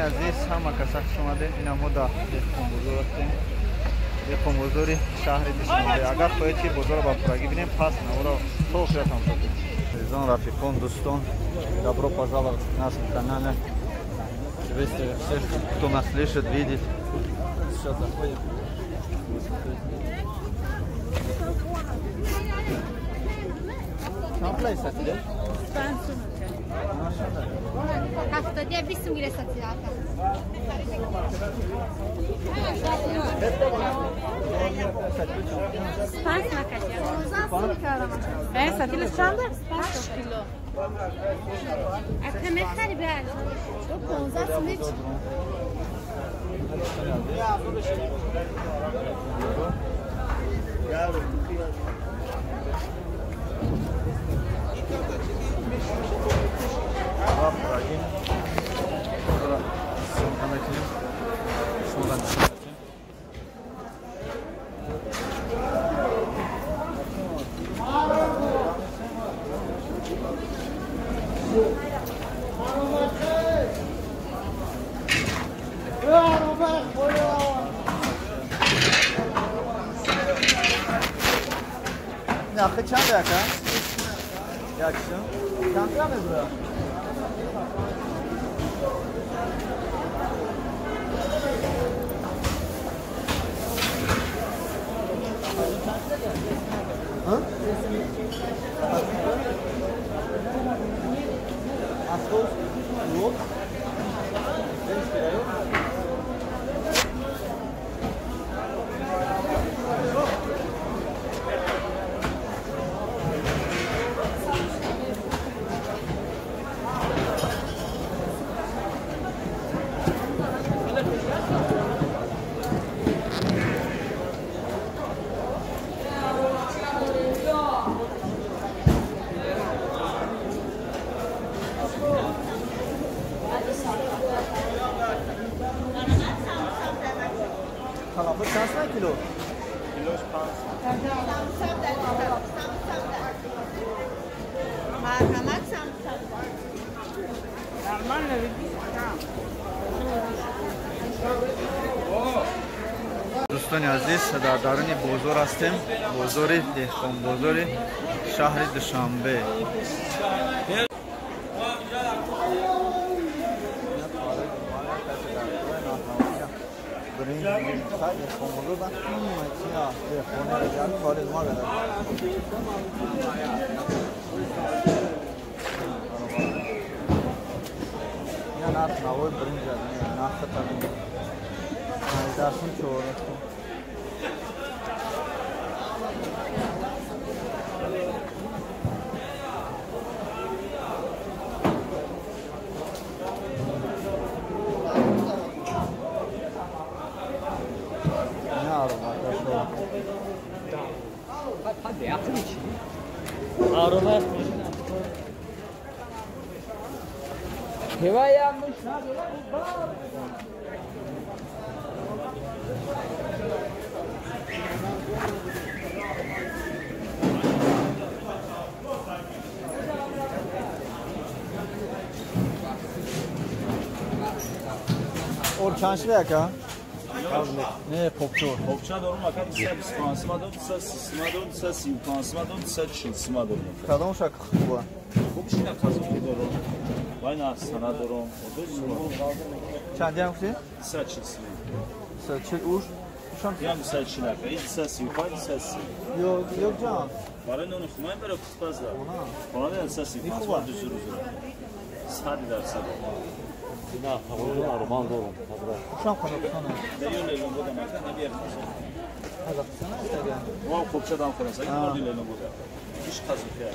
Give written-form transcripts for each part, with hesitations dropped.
عزیز همه کسا خوش اومدین. این همو دا دهقان بزرگ هستیم. دهقان بزرگ شهر دشنبه. اگر خواهید که بزرگ با پراگی بینیم پس نورا توفیت هم شدیم. عزیزان رفیقان دوستان добро пожаловать к нас на канале. Если все, кто нас слышит, видит. Сейчас заходим. Tam play satılıyor. Ben sonra. Haftada bir sürü satıyor. Spans makası. Ben satılıyor şu anda. 5 kilo. Akşam ekleri bir hal. Çok konzasın hiç. Ne akı çan dakika? Yakışım. Çanta mı bura? Ha? Asıl yok. Kalafı kaç kilo? Kiloş 5. Merhamet samsak. Dermanla دوستان عزیز در درون بازار هستیم. بازار دهقان بازار شهر دوشنبه. Or çanşı da ka? Ne popçu? Popçu doğru makam sen spansıma da sen sistema da sen simpansıma da sen çinsıma da. Kadın uşak bu. Bu bir şey kazım doğru. Vayna sana doğru. O da Çan diyen kutu? saçısı. Saçı uç. Uşan. Yani saçına kayıt ses yukarı ses. Yok can. Varın onu kumayın böyle kutpazlar. Ona da ses yukarı var düzür düzür. Sadi dersen. Ne havalı armağan doğru. Uşan konu kusana. Deyon leylon bu da makam bir yer. Hadi kusana işte yani. O kopçadan Fransa gidiyor leylon bu da. İş kazık ya.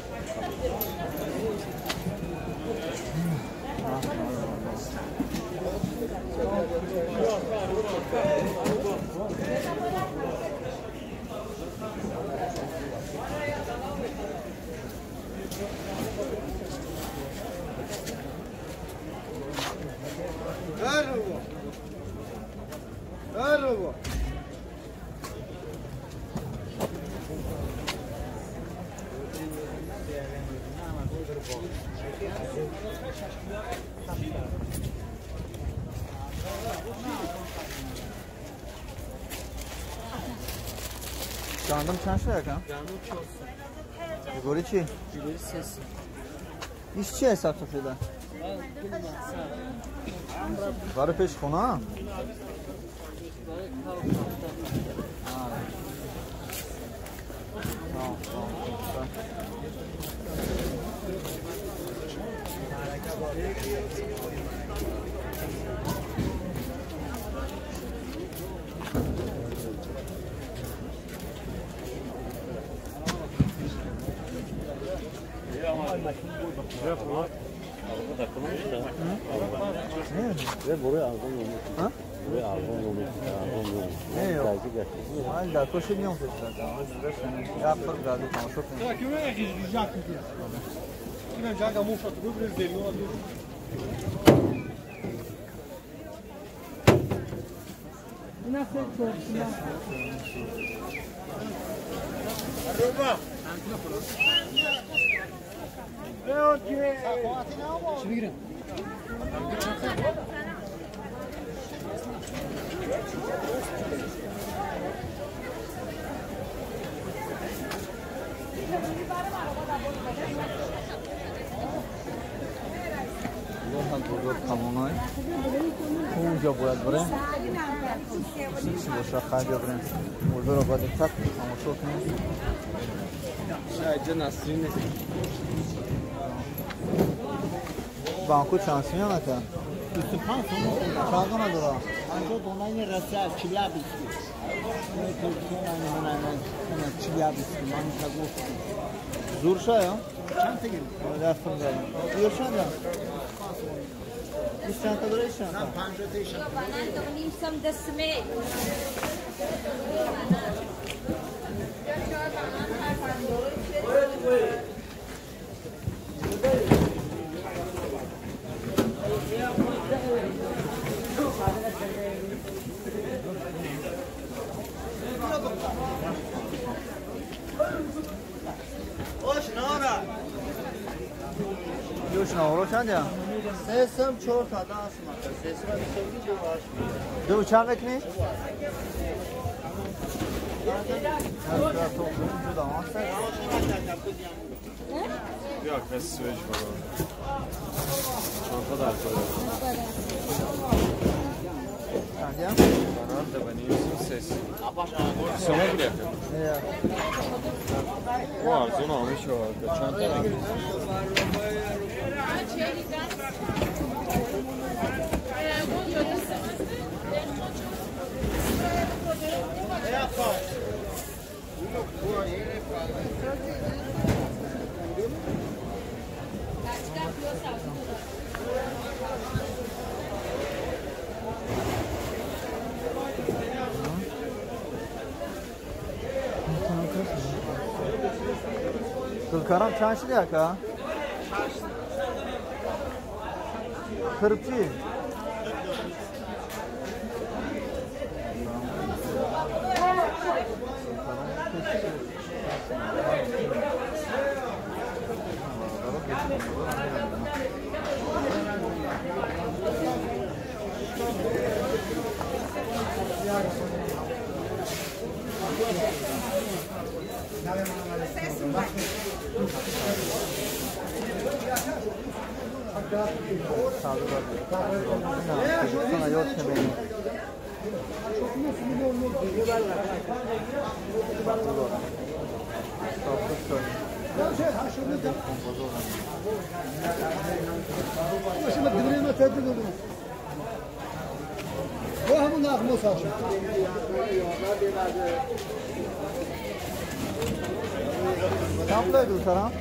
Canım çan şey yakın. Canım çok. Gori çi? Gori ses. İş çi hesap tutuyla? Garı peş kona? Araba takılmış da. Ne? Ve buraya aldım onu. Ha? Buraya aldım onu. Ne yok? Belki getirsin. Hala koşun yok zaten. Yaptık zaten ama çok mu? Será que não é registrado aqui? Que não joga a moça do Brasil, não é? Lohan bozor kamonay. Onca boyad بریم. چی باشه خرج بریم. بزرگ آبادی تک اما شوک نیست. Şahit Nasrin بانکو چانسی هم اتا. 25 sonu. چاقا ندارم. Anca donayla rasa çilya bitti. Ne Türkiye'nin hemen çilya bitti. Manita gostu. زورشا یا؟ Çanta geldi. دستم دارم. بیرشان دارم. بیست چند تا داره ایش چند تا؟ Panjatı Nisam da sme. بیوش نورو چند یا؟ Sesam çok ada asma. Sesam bir şey var. دو چند بکنی؟ Yok, ben süreç var orada. Çanta da arkada. چند یا؟ Karar da ben iyiyim ses. Sona bile yakın. O Arzunu almış o arada. Çanta da arkada. Kırkaram çarşı da yaka. Kırpçı. Sana yok benim. Başıma direğime tehdit edin. Bu hamın akımı saçın. Şamplaydı Kırkaram.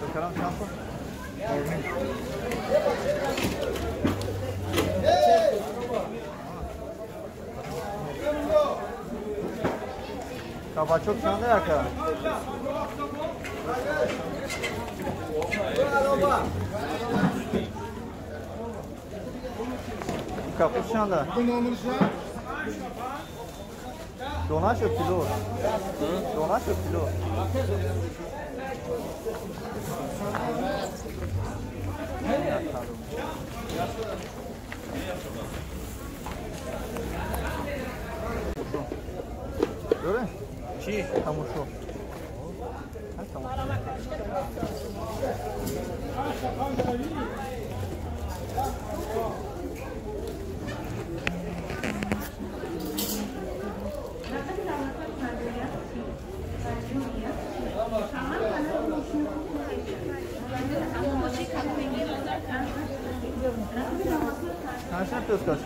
Kırkaram şampla. Kaba çok çanda yaka. Kapış çanda. Donaş o kilo. Donaş o kilo. Görün. چی؟ تماشا Kaçtan piyos kaçtın?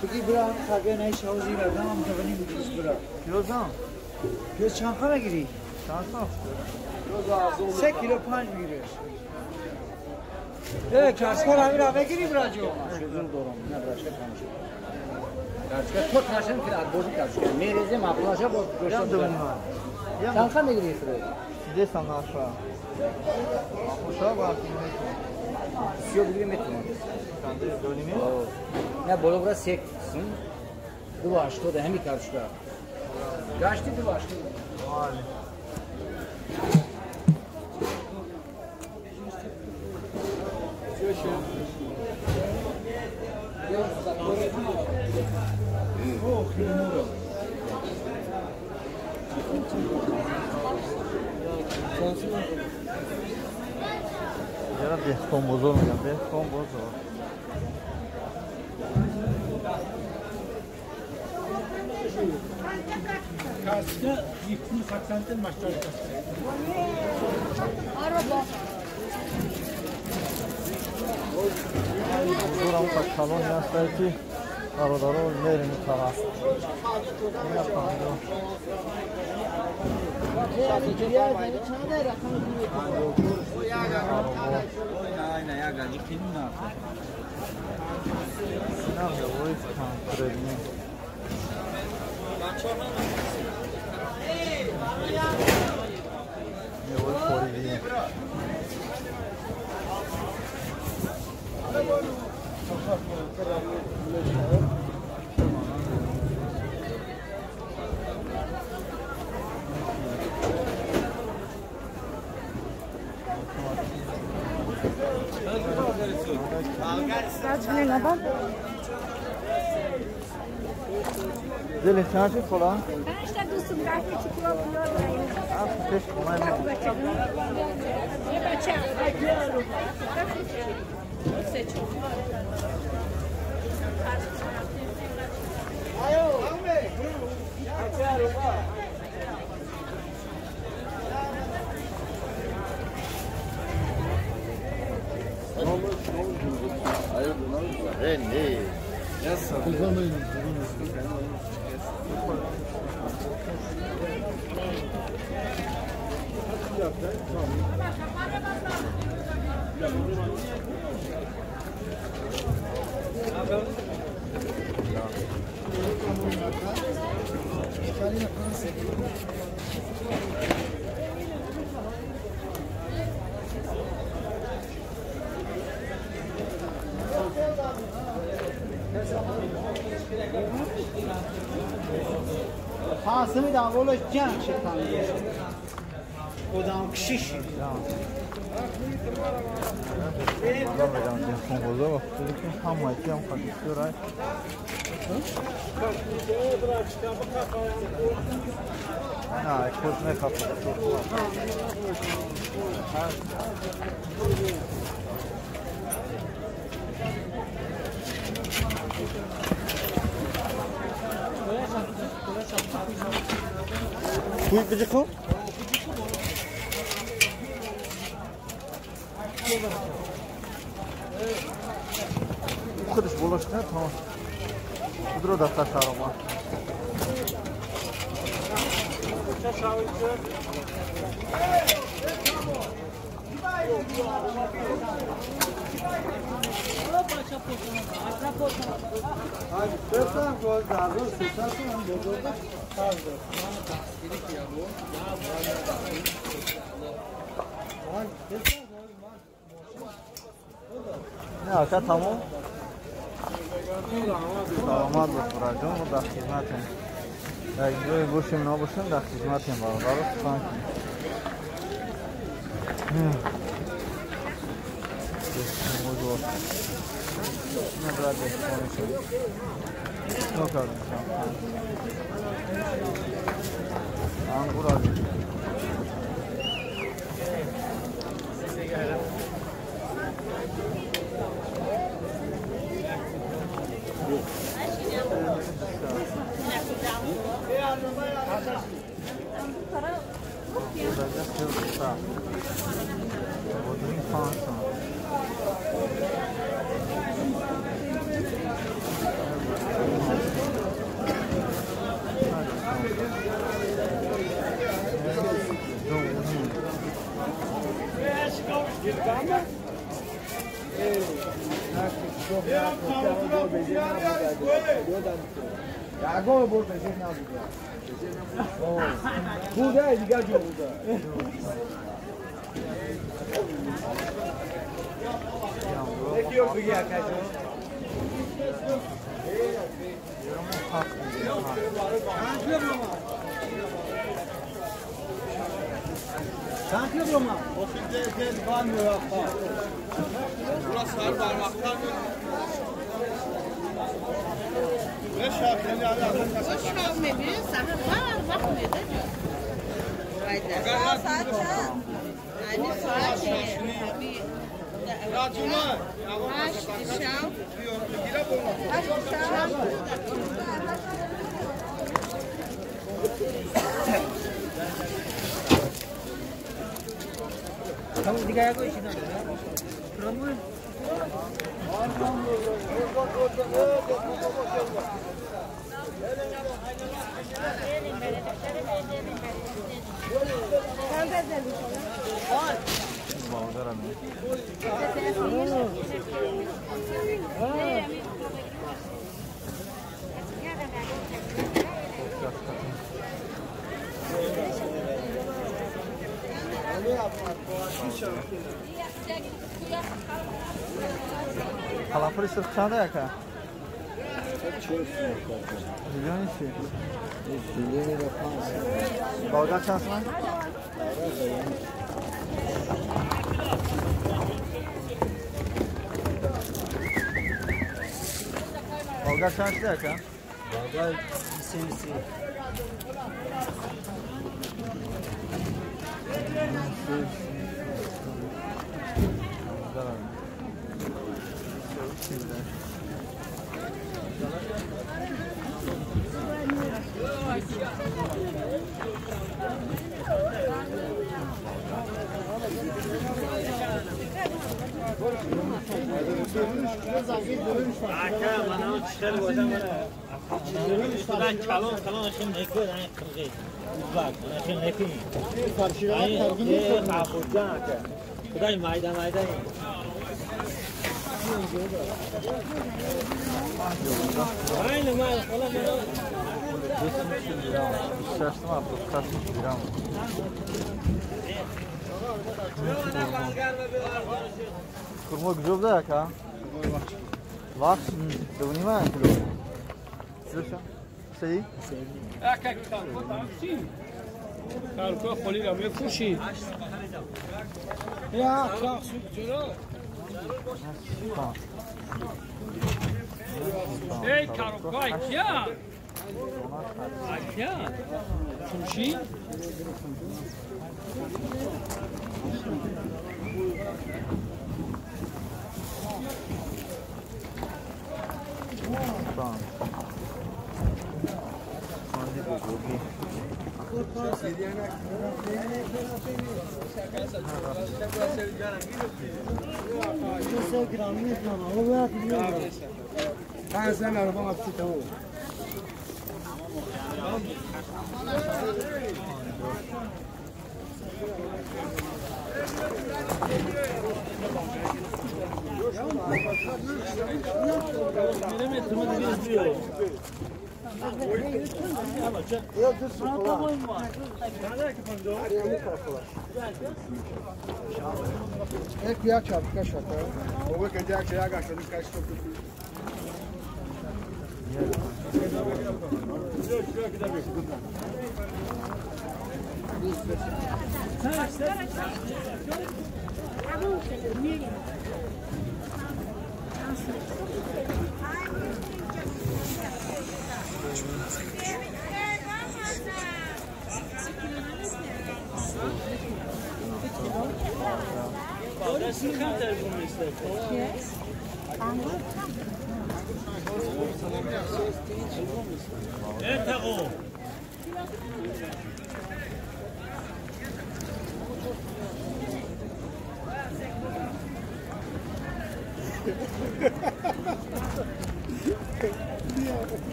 Peki buranın tabiye ne iş havuzu var? Tamam mı? Tabii ne gidiyoruz bura? Piyozdan. Göz çankana gireyim. Şansın. 8 kilo panç mı giriyor? Evet, kaskar abi eve gireyim birazcık. Sözün doğru. Ne bırakacak konuşuyor. Gerçekten çok taşın ki bozuk gerçekten. Merezi maplaşa bozuk. Yan dövün var. Çanka ne gidiyorsun? Size sana aşağı. Aşağı bak. Yok bir metre. Sen de dönümü. Ne bolu burası seksin. Duvar açtı da hem bir karşıda. Kaçtı duvar açtı. Hadi. Yara dehqon bozor میگم dehqon bozor. Kaskı 280 tane maçlar kaskı. Araba. Buram tak salon yastaki qarodaro merini taraf. Ne yapalım? Aynen ya gacı kimin ne yaptı? Sinan ya o iş kontrolünü. Ne o koruyor. Saçını bak. Deli çarşı falan. Ben işte dostum belki çıkıyor buraya. Az peş kolay mı? Ne bacak? Hasımı da böyle can çıkan. Odam kişiş. Adam vegan dehqon bozor va xususan hammaga ham qadislar ay. Ana ko'zma kapalı to'g'ri. Kuy bıcıkı? Kırış bulaşık ne tamam. Kudro da taşarım ha. Hadi dörtten koz daha bu sıçrasın bozuldu. Kaldı. Ne arka tamam. Selamat buracığım bu da hizmetim. Eğer boşum ne boşum da hizmetim var. Var sanki. Ne kadar destek çok az. Angur abi. بوده دیگه جو بوده یکی رو بگی اکشو چند کیلو ما؟ Ofilde var mı yok? Burası var parmaklar mı? Ne şartları alakalı? Hoş geldin. Sana var bakmıyor da. Haydi. Saat. Yani saat. Racuma. Baş, dişam. Gire bulma. Baş, dişam. Kamu diga ko isina. Promo. Kalafır sırtçağında yaka. Milyon işi. Balgar şansı var. Balgar şansı da yaka. Balgar sensi. Kudai mayda mayda. Aynı mal falan. Şaştım abi, kaçmış bir an. Kurma güzel de yak ha. Var, devini mi kilo? Sırça, şey? کارکو خالی را میفروشید یا چاق سوق جلو ای کارکو اکیا اکیا فروشی Tamam. Hadi bakalım. Ben sen arabama tutamam. Ek bir aç abi, kaç var? O vakit acayip şey agak, onu kaç top tutuyor.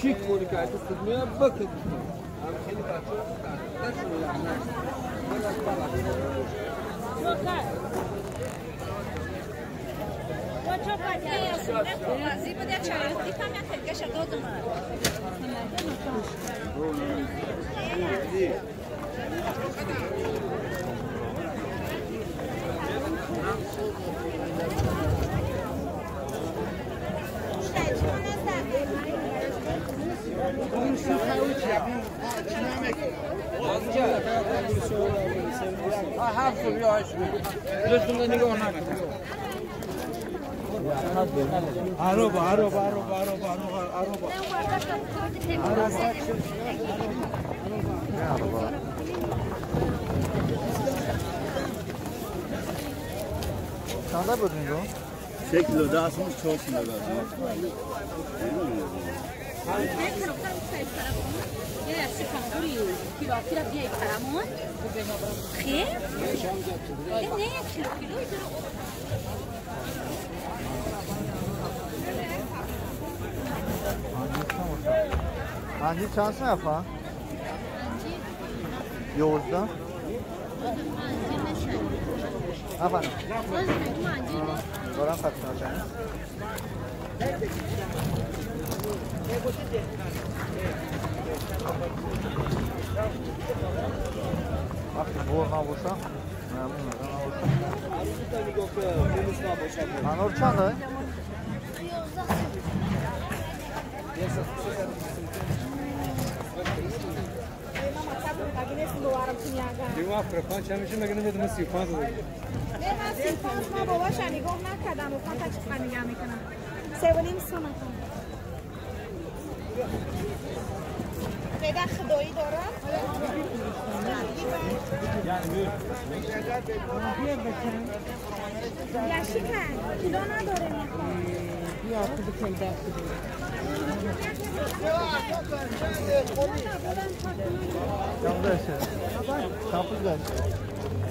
شیک مونیکا تو خدمت بکن. هم خیلی بچه‌ها نشون میدن. Çanda böldünüz o? 3 kilo daha sonra 4 kilo daha. Hangi çansın yapar? Yoğurtda. Efendim? Doran kaçsın hocam? Bak bu ona vursa. Anor çanda? دیوار فرپان چمیشه مگه نمیدونم 35 بود. نه من 35 ما باباش نگاه نکردم و فقط چقدر نگاه میکنم 3.5 سنت قیدر خدایی دارم گشتی کن کیلو نداره میخوام بیا خود پیدا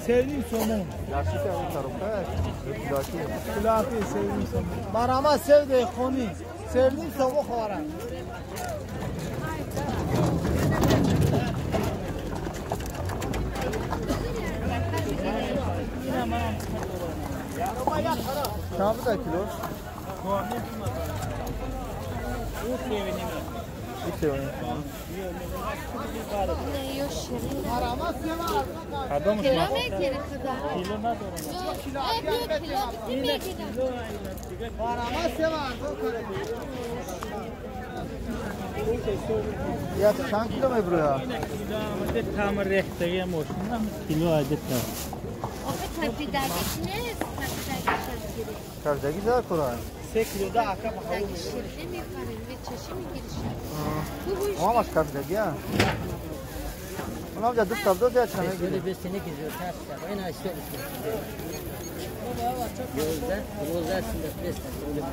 Sevdiğim somun. Gerçekten bir tarafta. Külahı sevdiğim somun. Marama sevdiğim konu. Sevdiğim somun xaram. Çabuk da kilo. İşte onu. Ya çan kilo mu buraya? Tamir rehteye moşundan kilo adet var. Kavda güzel Kur'an. 3 kilo da aka bakalım. Ama masz kawdegi ya. Ona wziął dostał do dziecka. Böyle bir sene geziyor. Ters ters. En aşağı düşüyor. Gözler şimdi besler. Öyle bir.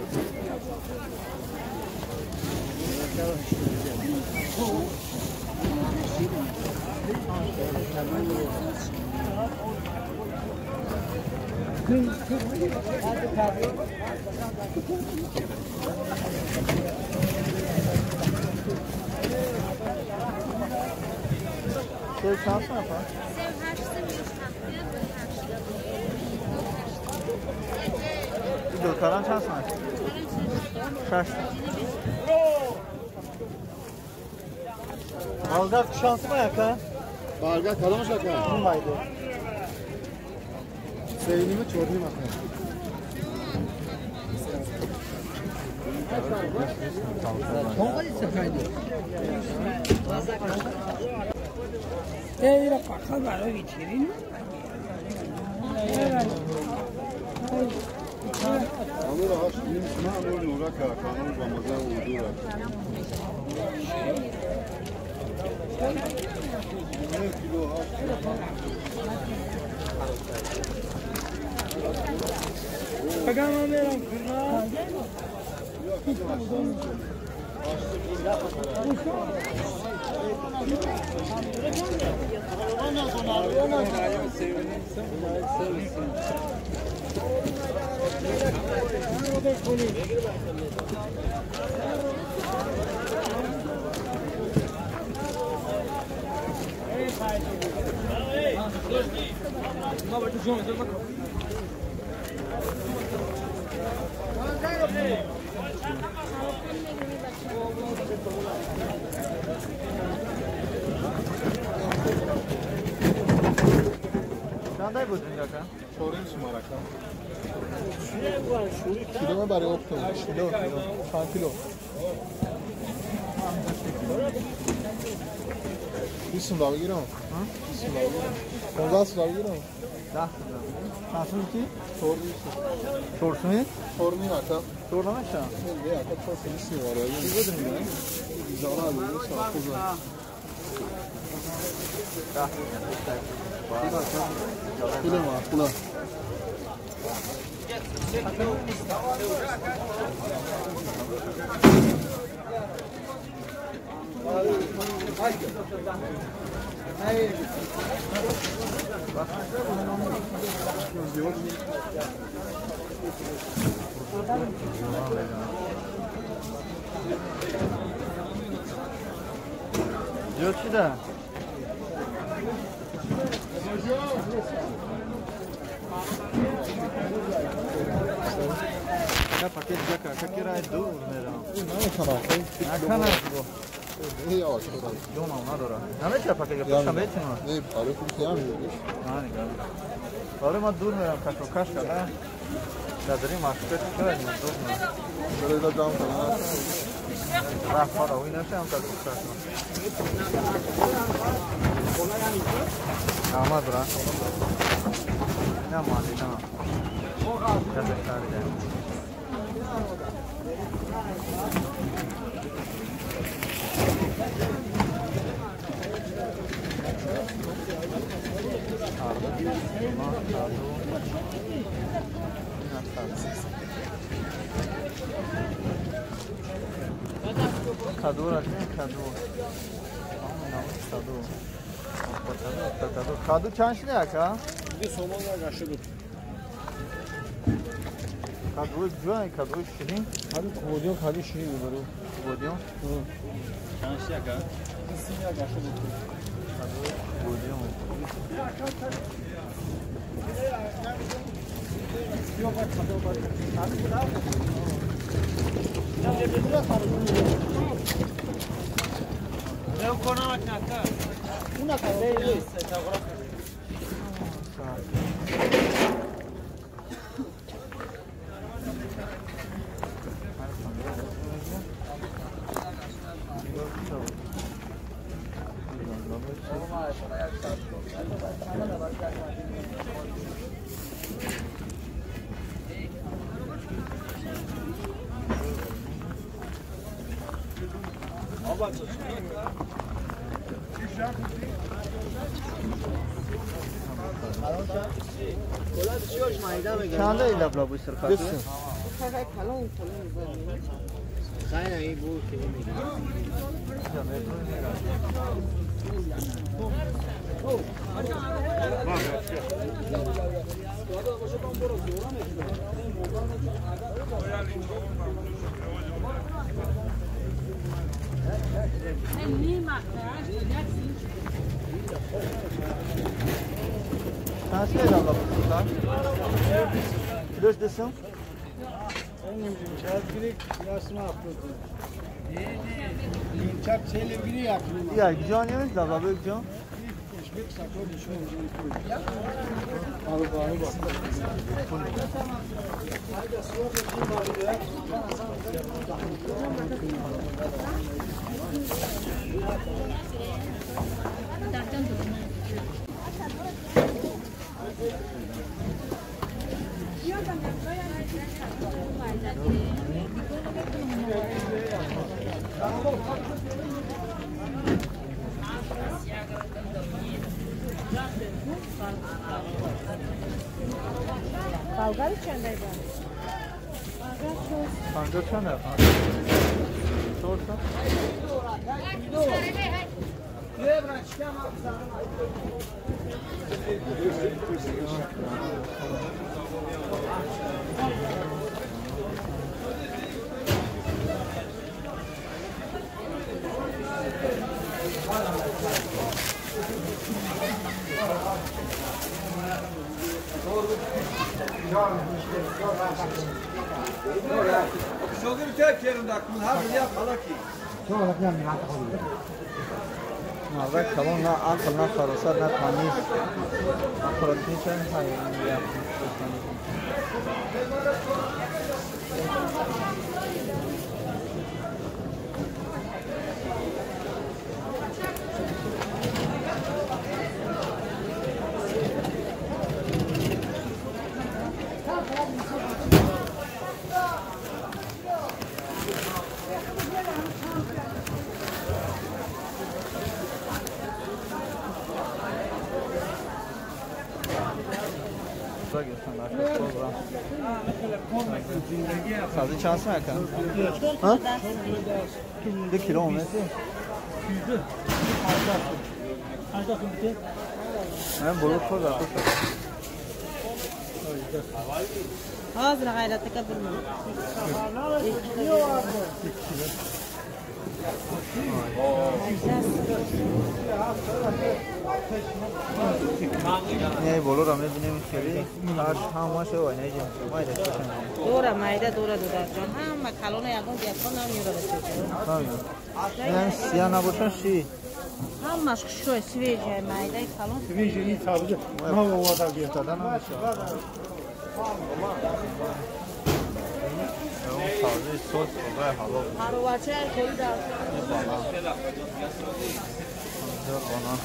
Sev şansı ne yapar? Dörtkaran şansı ne? Şaş. Algar şansı mı yaka? Barga kalamış aka. Bilmaydı. Sevinimi çornayım aka. Era para acabar o vitirino. Alır ağaç benim ismim öyle uğrak ha. Kanun Ramazan uğdur ha. Ne kilo ağaç? Pagama meron. Çanday buldun yaka? Çorayım sumaraka. Kilo mu bari oktu? Kilo. Kan kilo. İsim daha girer mi? İsim daha girer mi? Kongas daha girer mi? Da. Şansın ki? Çorluyorsun. Çorsun mu? Çorluyor aka. Çorlama şan. Ne aka çorsun ismi var ya. Bir buldun ya. Zara alıyor. Sağ Da. Kule mi? Kule. Yok ki de. Ya paket jaka, kakira dur mera. Ne tarafı? Akana bu. Ne yavaş. Dona ona dora. Name çe paket yapışan betin var. Ne para kurtarmıyor. Hani gel. Barı ma dur mera kaşo kaş kala. Dadri maşket kara ni dur mera. Böyle de cam falan. Rah para oynarsa am kadar kaş. Ama dura. Ne mali na. Kaza kar Kadu var değil mi? Kadu. Kadu. Kadu çanşı ne yaka? Bir somon var kaşıdır. Kadu güzel, kadu şirin. Hadi koyuyor, hadi şey var. Bodiyon. Şansı yaka. İsim ya kaşıdır. Kadu bodiyon. Yok bak kadu bak. Ne konu maknata? Una kadar چنده ای لبلابوی سرخطه؟ Desin. Sayın iyi bu kimi? Kaç lira abla bu tutar? Kiloş desin? Çak şeyle biri yapıyor. Ya güzel yemiş de abla böyle güzel. Balgar içindeydi. Pancar çan da. Sorsa. Şogül tek yerinde aklın ha bir yap hala ki. Mağara kalon na akıl na sarısa na tamiz. Akıratın için hayır yapmış. Sazı çansın ya kan. Ha? 1 kilometre. Ben balık var da. Hazır gayretli kadın. Ne bolur ama benim şöyle taş hamma şey var neydi? Mayda çıkan. Dora mayda dora can. Hamma kalona yakın yapkan almıyor Tamam. Yani siyah naboşan şey. Hamma şu svece mayda kalon. Svejini sadece Novova'da getiren ama Sazı sos olay halo. Harovaça koyda. Bana.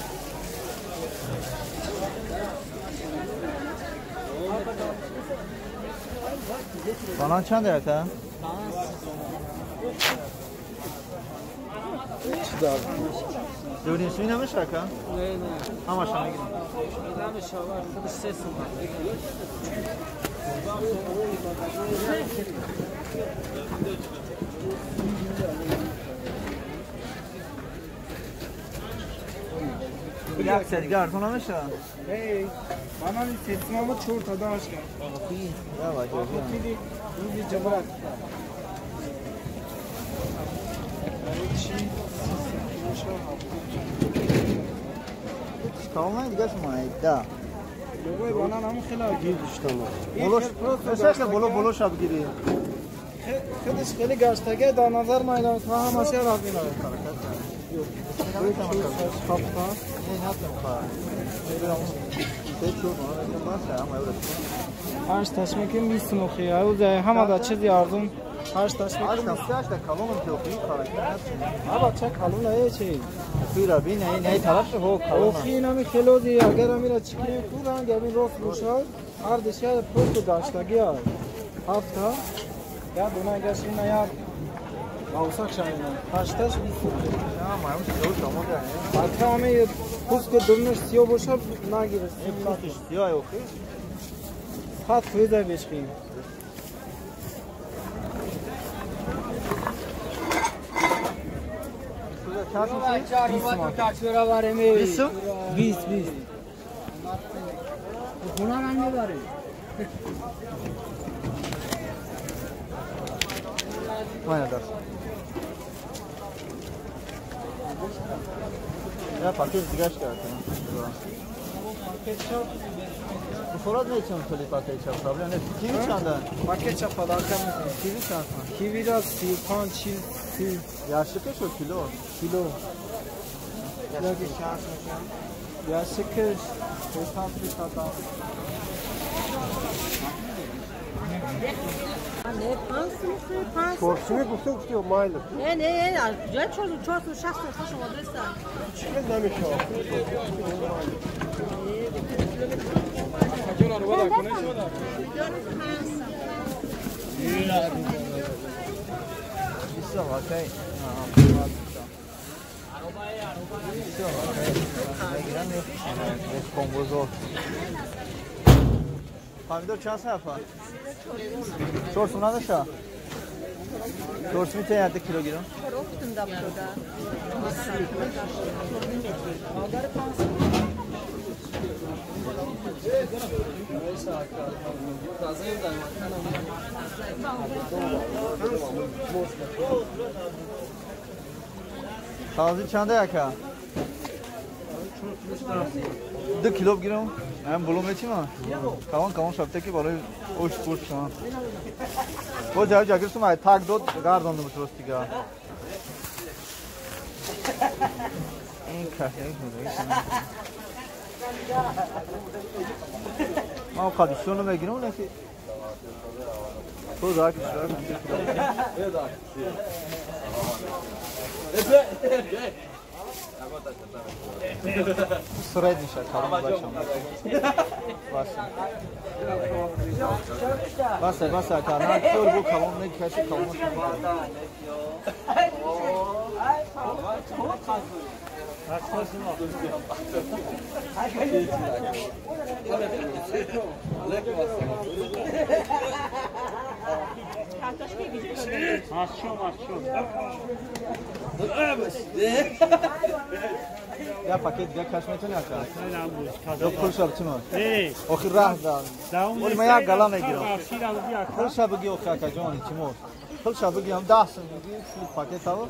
Bana çan der ta? Dövdüğün suyun ne mi şaka? Ne. Ama şana gidin. İlham şavar خود ses var. Jak sedgar, to namyśla. Hey, bana bir teslim ama çok tadı aşkım. Dawaj, Kidi, bu cevap. Kalmayın digas mayda. Logoy bana namı khila gir işte ama. Boloş, özellikle bolo şab giriyor. Kıdış khili gaçtage da nazar mayna ta hamaşa razina. Yok. Böyle tamam. Kapta. Ne yaptın fa? Haş taşmakin bir smoke ya. O da hamada çiz yardım. Haş taşmakin. Açta kalonun teofiyi karakter. Ama çek kalın ne şey. Fira bin ne taraf ho kalon. O nami khelo di agar amira çıkıyor turan gabi rof boşar. Ar dışarı postu daştagi ya. Hafta ya buna geçin ya. Avsak şahına. Haştaş bir Ya maymuş yok tamam yani. hatta ame pusko durmuş siyo boşar na girer. Ya yok. Hat kuyda beşkin. چند میشه؟ 20 تومن 20 20 خونه من میبره Aynen ders. Ya paket دیگه کردم. Sonra ne için söyle paket çap? Problem ne? Kivi çanda? Paket çapadan kalmasın. Kivi çanda. Kivi de 35 çiz. Yaşlı kaç o kilo? Kilo. Yaşlı kış. 35 hatta. Ne pansın pans. Korkusunu kusuk istiyor maylı. Ne güzel çocuk çocuğu şahsen hoşum odresa. Çıkın demiş o. İşte bakay. Pomidor چند صرفه؟ چورس نداشته؟ چورس میتونی 1 کیلوگرم؟ Korktum da burada. Taze çanda yaka? 2 kilogram. Hem bulum etti mi? Kavan şaptaki barı hoş hoş ha. O jagar sumay tak dot gardan mı trostiga. این کافه ما قدیشونو بگیرم اونه که تو دار کشور سرعت میشه کارم باشم باسه کارم طور بو کلام نکشی کلام یا پاکت یا کشمیتون یا کار دو پول شب چی مون آخر راه دارم ولی من یک گلا میگیرم پول شب بگی آخر کجانی چی مون پول شب بگیم 10 سن بگی پاکت ها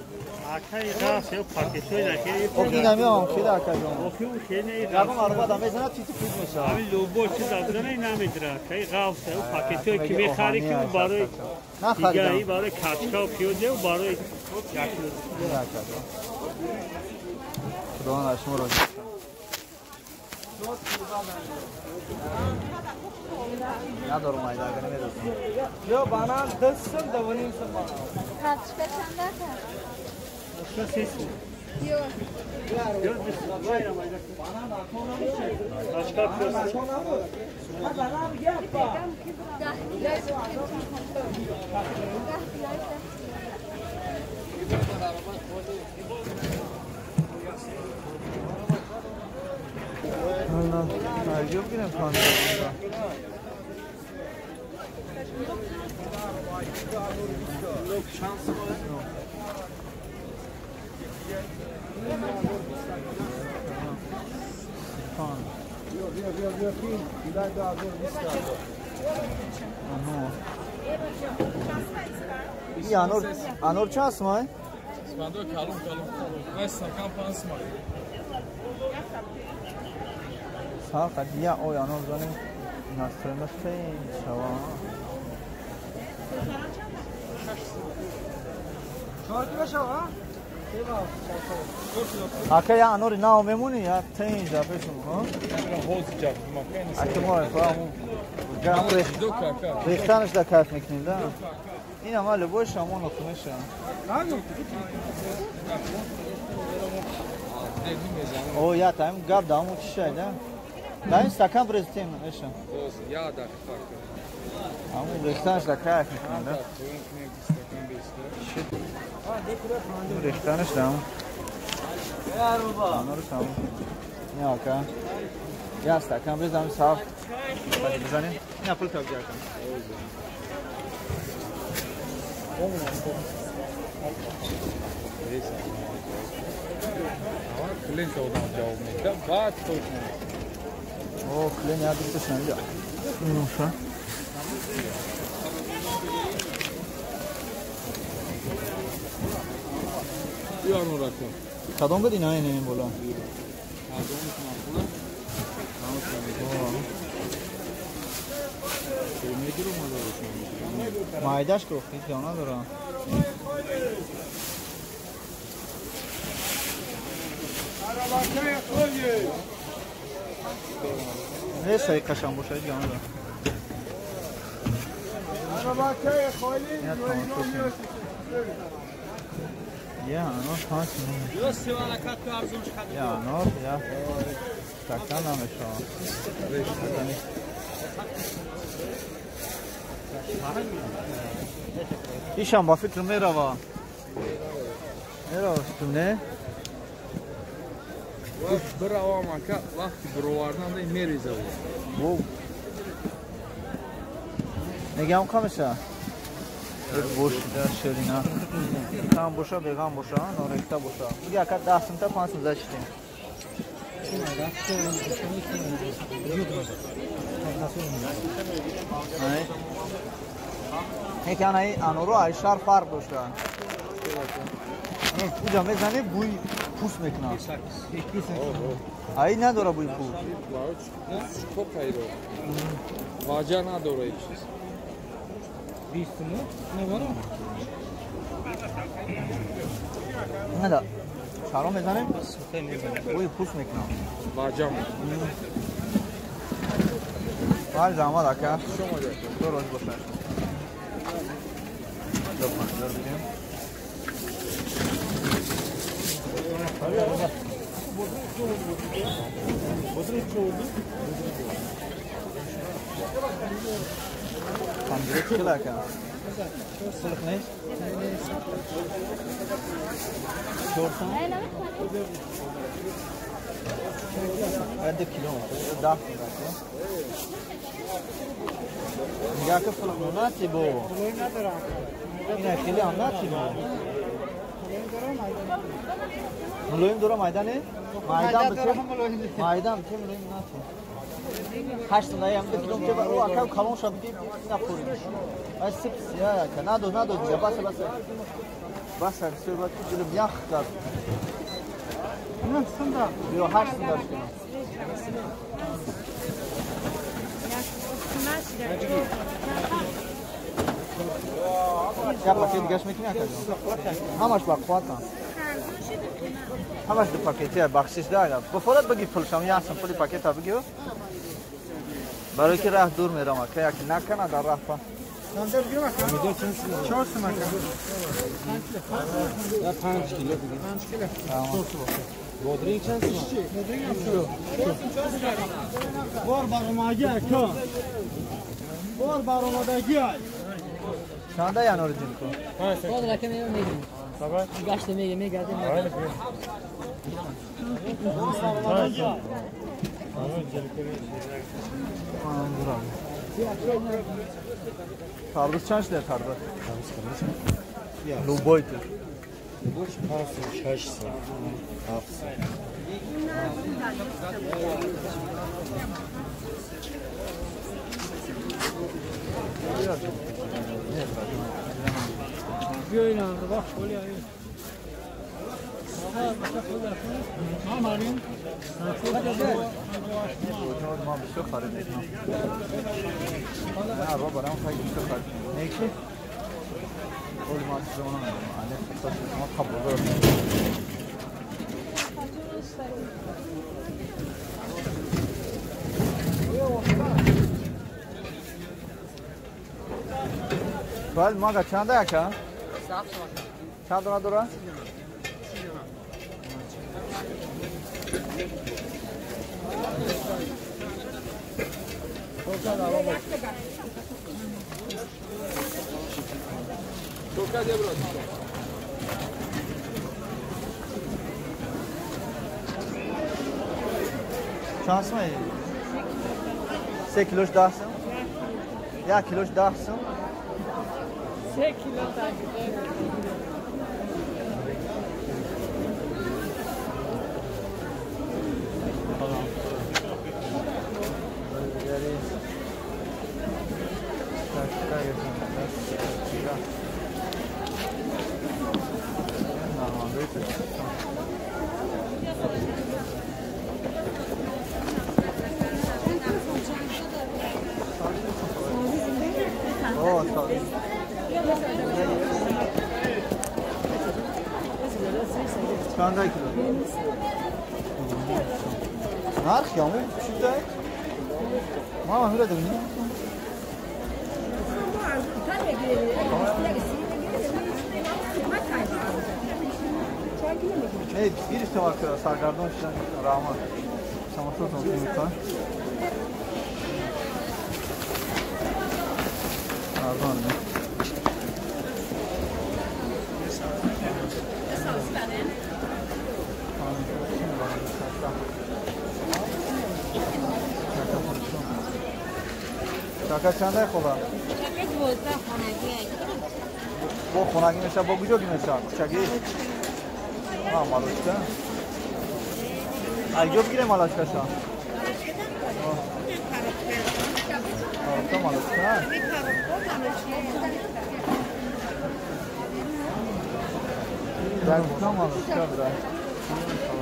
آخه راست پاکت های نکردی اوکی نمیام کی در کجان اوکی اوکی نه رقم آربا دام بزنه چی فیز میشه همین لوگو چیز دادن نمیدره که غاوسه و پاکت های که میخری که برای دیگری برای کچکا و پیوده و برای یک خدا نشما را ندارم ایده اگر نمیدارم یا بنا دستم دوانیم سم Kaç kaçanda ka? Başka ses mi? Yok. Yok biz bayram ayda. Başka bir ses. Allah, yok yine pandemide. Yok şansı var. İyi Anor ças mı? Spandor kalın. Ve sakan pans mı? Sağ ya o Anor zaten nasılmış şey şava. Şarkı şava. Aka ya Anor na memnuni ya tein ja peşim ha. Hozcak makine. Aka mor falan. Gamre. Rektanış da kayıt mekanında. این عمل باش همون خونه شم او یا تایم گاب دامو چی شد نه این سکم برزتیم نشم Ya da fark. همون رختانش da kayıt mekanında رختانش دام Eğer baba. Anları tamam ne aka ya سکم برزم صاف بزنیم نه پول کاب جاکم Ama Klen oradan cevap verdi. Bat koşun. O Klen yardım etsin ya. Yumuşa. Yan uğraşın. Kadın da dinay ne bola. Maydaş ko, hiç yana dura. Ne say kaşan boşa yana dura. Ya, no, tanesi. Ya, no, ya. Taktan namı şu an. İşan bafit merhaba. Merhaba, ne? Bravo maka, vakti brovardan da merize olur. Bu. Ne gam kamışa? Boş der şerina. Tam boşa begam boşa, norekta boşa. Ya kat dasınta pansın zaçtın. Ay. Hekan ay anoro ayşar fark boşa. Uca mezane bu pus mekna. Ay ne dora bu pus? Çok hayır o. Vacana doğru içiz. Ne da? Şaro mezane? Bu pus mekna. Vacam. Var zaman dakika. Şoma diyor. Doğru boşa. Yapma, görmeyeyim. Kandire çıkılar ki. Sılık ne? Şortan? Evet, kilo. Daha fazla. Ya que fılık mı? Nasıl bu? Yine kili anlatayım mı? Muloyim dura maydan ne? Maydan bitir. Maydan bitir muloyim nasıl? Kaç tane hem de kilom ke o akam kalon şabiti na puri. Ay sips ya kanado diye bas. Bas her şey bak dilim yak kar. Nasıl da? Yo haşsınlar işte. Ya paket geçmek ne yapacağım? Hamaş bak kuatan. Hamaş da paketi ya baksız da ya. Bu falan bagi pulsam ya sam puli paket abi giyo. برای که راه دور میرم که یکی نکنه در راه پا نندر بیو مکن 4 مکن Ya 5 kilo دیگه 5 kilo بودرینگ چند تومن؟ بودرینگ هم شو بار برام گیای کن بار برام گیای شانده یا نوری جن کو خود رکم ایو میگیم گشت میگیم گردیم Tardız çanç der tardız. Luboydu. Boş kalsın, şaşsın. Hafsın. Böyle bak böyle Amarin. ما بسیار خریدیم. نه رو برام خیلی بسیار خرید. نیکی؟ اولی ما چیزی اونو ندارم. علی خصوص ما خبر دارم. باید ما چند یکه؟ چند دونه داره؟ Şans mı? 3 kiloş dahsın? Ya kiloş dahsın? 3 kilo takip. Yeri. Dakika yapıyorlar. Ya. Tamam, böyle. Oh, sağ ol. Çanda kilo. Narx ya mı? Şurada. Mama öyle de mi? Ne? Bir işte var Sargardan işte Rama. Samasız olsun lütfen. Pardon. Çaka çanda kola. Bu konagi mesela bu güzel mesela çaki. Ha malaşka. Ay yok gire malaşka şu an. Tamam malaşka. Ben tamam malaşka biraz. Tamam.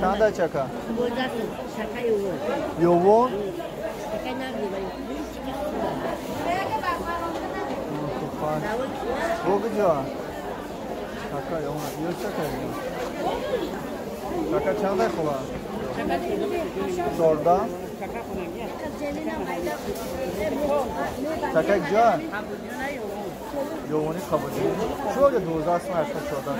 Çanda çaka. Yoğun. Bu güzel. Çaka yoğun. Yok çaka yoğun. Çaka çanda kola. Zorda. Çaka güzel. Yoğunu kabul ediyor. Şöyle dozasını açmak şurada.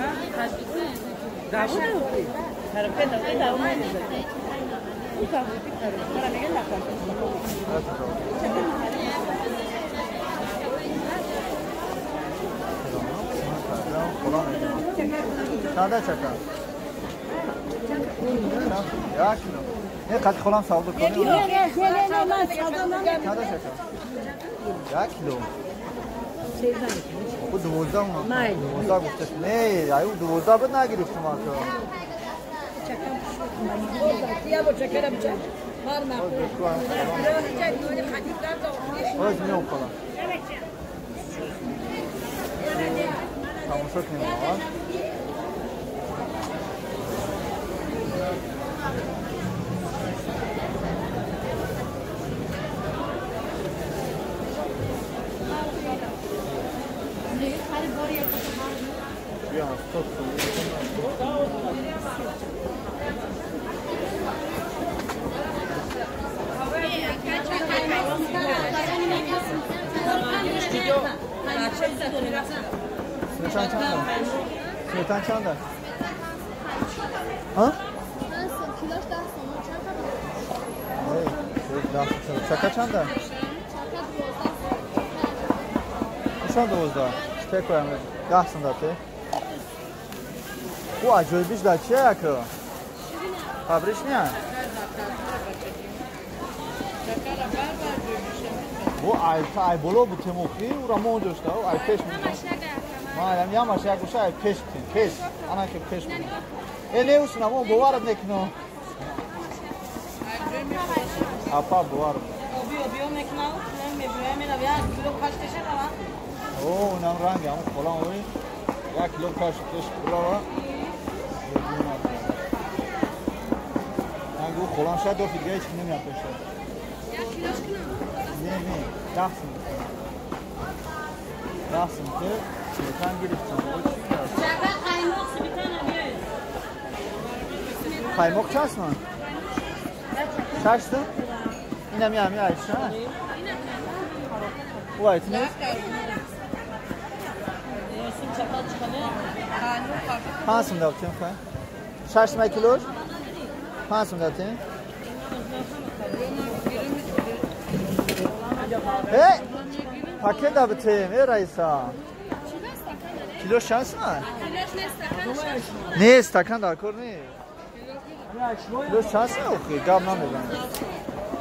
Çanda çaka. Ya kilo. Ne kaç kolan saldı konuyor. Çanda çaka. Ya kilo. Bu 12 mı? 12 guftes. Ne? Ya bu 12 bud nagiriftim artık. Ya bu çekerim çek. Var mı? Öz milyon falan. Tamam çok iyi var. Ya çok Smetan çanda. Ha? Çaka çanda. Çanda ozda. Tek koyalım. Yaxsın da te. Bu acayip da çiğ akı. Fabriş ne? Bu ay bolo bu temoki urama oncoşta o ay peş mi? Madem yamaş yakuşa ay peş peş. Ana ki peş mi? Ne usun ama bu var ne kino? Apa bu var. Obiyo mekna, ne mebuya ya kilo kaç teşe ama. Oo, nam rangi ama falan oy. Ya kilo kaç peş brava. Yani bu kolan şey de fidye hiç kim yapıyor şey. Ya kilo kilo. Ne? Yaxsın. Yaxsın ki sen girişsin. Çaka kaymak bir tane diyor. Kaymak ças mı? Çaştı? Yine mi ya işte ha? Bu ayet ne? Hansın da yaptın sen? Şaştı kilo? Hansın da yaptın? Hey! Paket da biteyim, Raysa. Kilo şans mı? Ne istakan da kor ne? Kilo şans mı okuyor? Gablan da ben.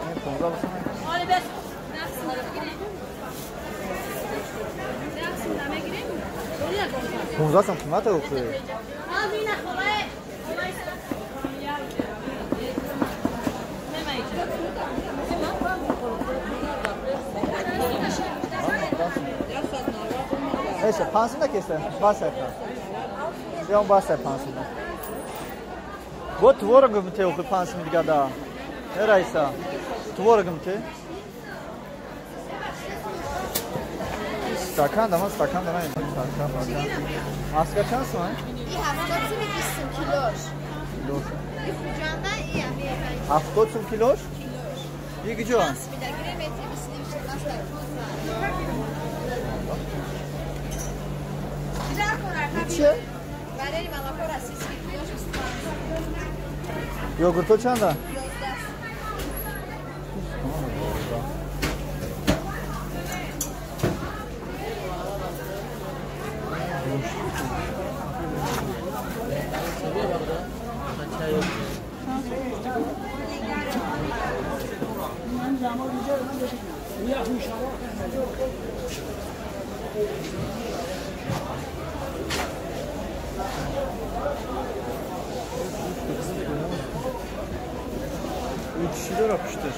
Ne konuşalım sana? Konuşalım kıymet okuyor. Neyse, pansını da kesin. Bahset. Ya bahset pansını. Bu tvorogum te oku pansını diga da. Neraysa? Tvorogum te. Stakan da mı? Stakan da mı? Stakan bakan. Asgari şans mı? İyi hafta kimi gitsin kiloş. Kiloş. Bir kucağında iyi yani. Hafta için kiloş? İyi gücü var. Bir de giremedim. İslim nasıl? İçi? Valerim alla fora si scrive Yogurtu çanda? Kişiler yapıştır.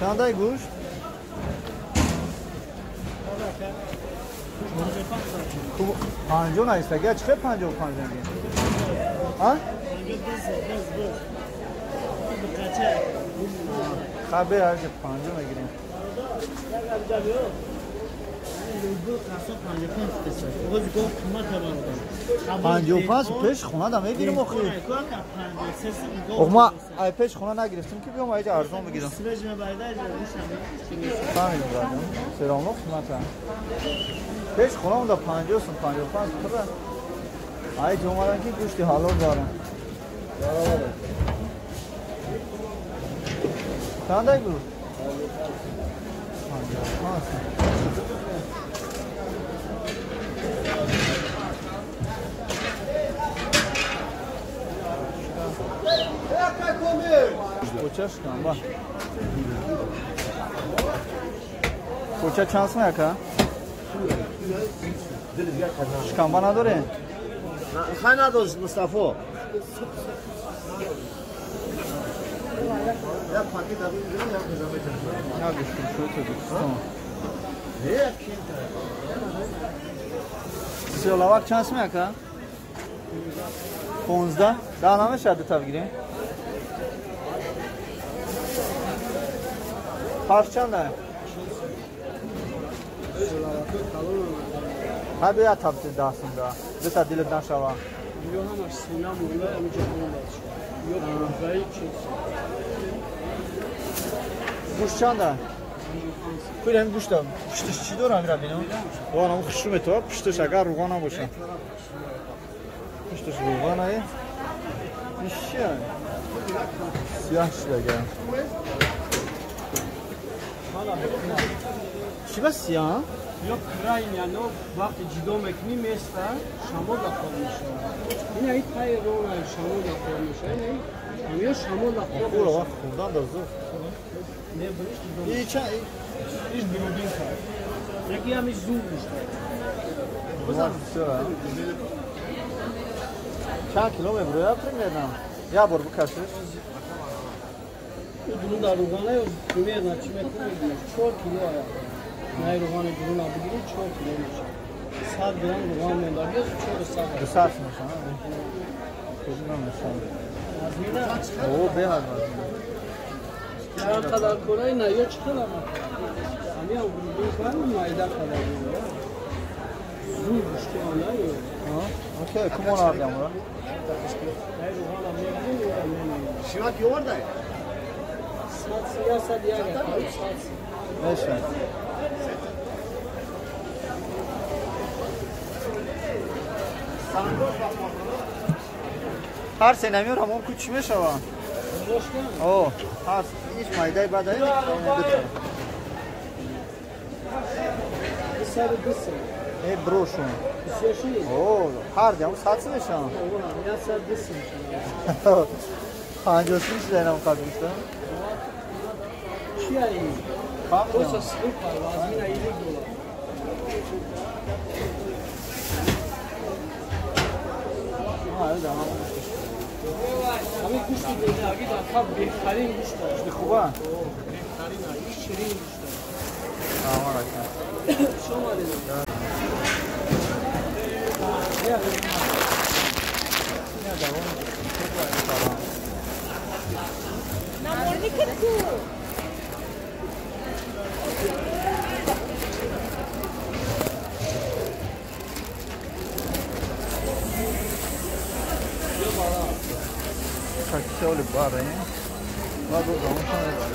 Çanday kuş. Panco neyse gel çıkar panco ha? Haber harcı panco ne gireyim? پنجاه و پنج پیش خونه دم میگیرم آخه ما ای پیش خونه نگرفتیم که بیام اینجا ارزان بگیرم فهمیدم سلام خدمت پیش خونه اون 50 سن 55 خوبه ای جمعه کی گوشت حلال دارم چند دیگه 55 Koça şkan bak. Koça şans mı yaka? Şkan bana doğru. Khana dost Mustafa. Ya paket abi ya düştüm şu çocuk. Tamam. Siyolavak şans mı yaka? 15 daha namı şadı tabi gireyim. Parçan da. Hadi ya tabi dahsında. Lütfen dilden şava. Yok ama sinema burada amca olmaz. Yok gayet çok. Kuşçan da. Kulen kuşta. Kuştu dora mira benim. O ana kuşu meto. Kuştu şagar ruğana boşa. Kuştu ruğana ya. İşya. Siyah şilega. چی بس یا؟ یا کرایم یعنی وقتی جدا میکنی میسته شما داخل میشه این هیچ پای رو شما داخل میشه همه شما داخل میشه خوره وقت خوندن در زور نه بریش جدا این چه؟ ایش برودین کرد یکی همیش زور میشه بزن بسیاره چند کیلو میبروی اپریم نیدم یا بار بکشش Bunun da ruhana yok. Kümeye de çimetini gidiyor. Çok kilo ayak. Ne ruhana duruna bugün çok kiloymuş. Saat bilen ruhana gönderdiyoruz. Çok saat. Kısarsın sana. Kızından mesela. Oo beyaz var. Ne kadar kolay ne yok çıkar ama. Hani ya bu var mı mayda kadar ya. Zul düştü ona yok. Ha? Okey, kumon abi ama. Ne ruhana mevcut ya. Şivak yok orada. Saat siyasat ya. Saat. هر سه نمیارم اون کوچ میشوه اوه هر هیچ مایده بعد دو ای بروشون اوه هر دیگه ساعت میشم 50 شده اینم قبل میشته چی هایی؟ اوسا سلیپ ها لازمینه $1 همین گوشت دیگه اگه داخل بهترین گوشت است خوبه؟ بهترین است شیرین گوشت است آمان راکن شما دیدید نمورنی که تو Kakisi olup var ya. Var bu zaman sonra var.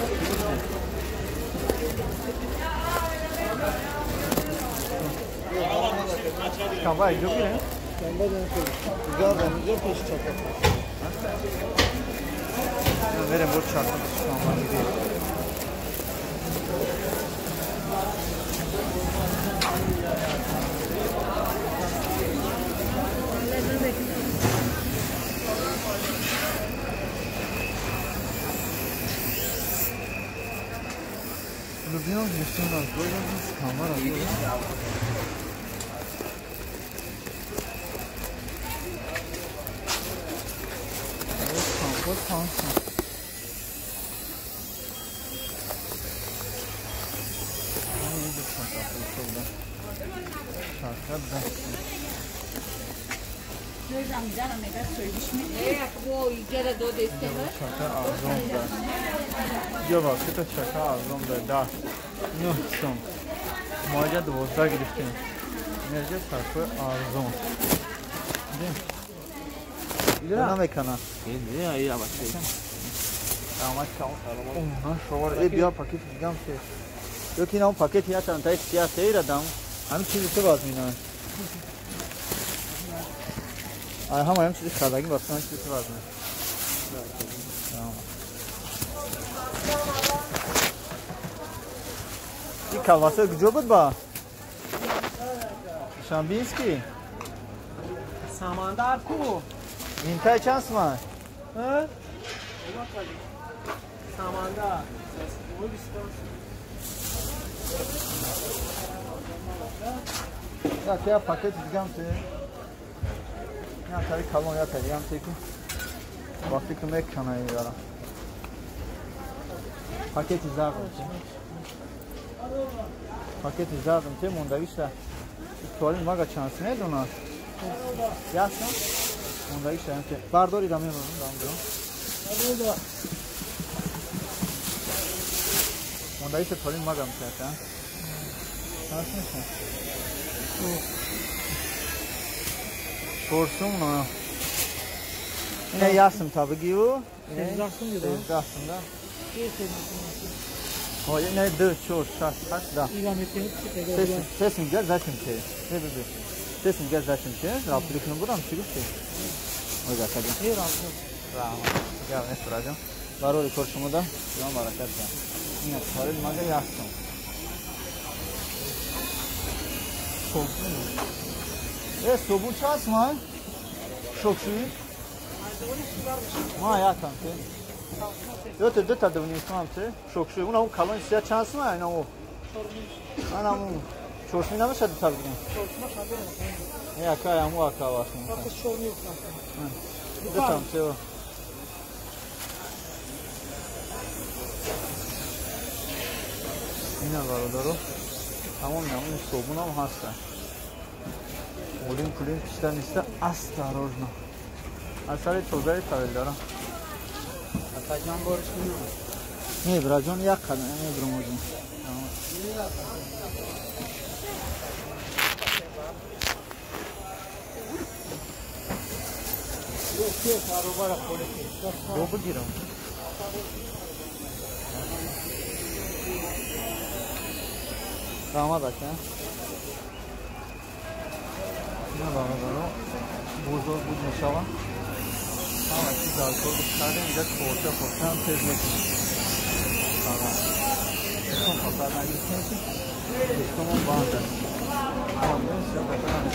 Kavay yok ya. Güzel rengi peş çakı. Verin bu çakı şu an gidiyor. Lubię jeszcze raz, bo ja z kamera یا وقتی تا چکا ارزان ده 10 9 سوم ماجه 12 گرفتیم اینجا صرفه ارزان نه میکنه اینه ای باشه آمد کام نه شوار ای بیا پاکت دیگه چه یکی اون پاکت یا تان تای سیاه تیر دام همین چیزی تو باز مینن هم چیزی خداگی واسه من چیزی تو باز مینن این کلواسه کجا بود با؟ شامبینسکی؟ ساماندار کو؟ این تای چند سمان؟ ساماندار یا که پاکت دیگه هم ته یا تایی کلون یا تایی هم ته که وقتی که میکنه ای دارم پاکت زردم پاکت زردم ته موندویشه توالین مگه چانس میدونه یاسم موندویشه هم ته برداری دامی رو موندویشه توالین مگه هم ته چانس میشه شورسون نه اینه یاسم تا بگیو اینه یاسم ده های اینه 2 4 6 8 10 سسیم گل زشم که نه ببین سسیم گل زشم که رابطه کنم برام چی گفتی اوجا کجا رام یا استراجم برای کار شما ده سلام برکت این کار مگه یاسم صبح چه هست ما؟ شکشوی؟ ما یکم که دو تا دونیست هم چه؟ شکشوی اون همون کلان سیاه چه هست ما؟ این همون من همون چورشمی نمیشه دو تا بگیم یکای همون اکا باشیم دو تا هم چه این هم برادارو تمام این صبحون هم هستن پولین پیشتر نیسته осторожно اثر توزای تاویل دارم Atacan borç mu? نه براجان یک قدم نه برموزون دو بگیرم داماد اکن نه برادارو بزرگ بود میشوم همه چیز در کل کردیم اینجا پورته هم تیز میکنیم اون خطر نگید کنید دوستمون بانده آمین سیا بکنم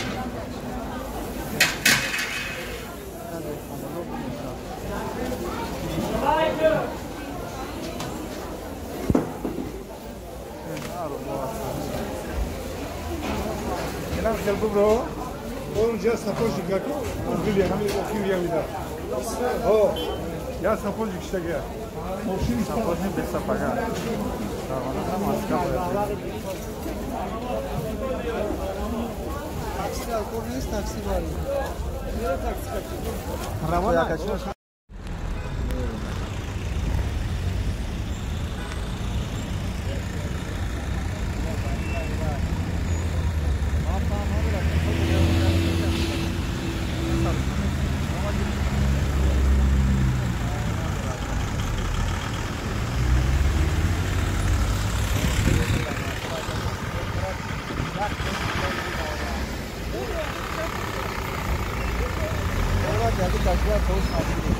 Nam gel bro. Onca sapoj dikako. Biliyor hamle okuyuyor yamida. Oh. Ya sapoj işte gel. Moşin sapoj ne besa pagar. Tamam ama aska Taksi alkol neyiz? Taksi var mı? Nereye taksi kaçıyor? Ramona kaçıyor. Geldik, taksiler toz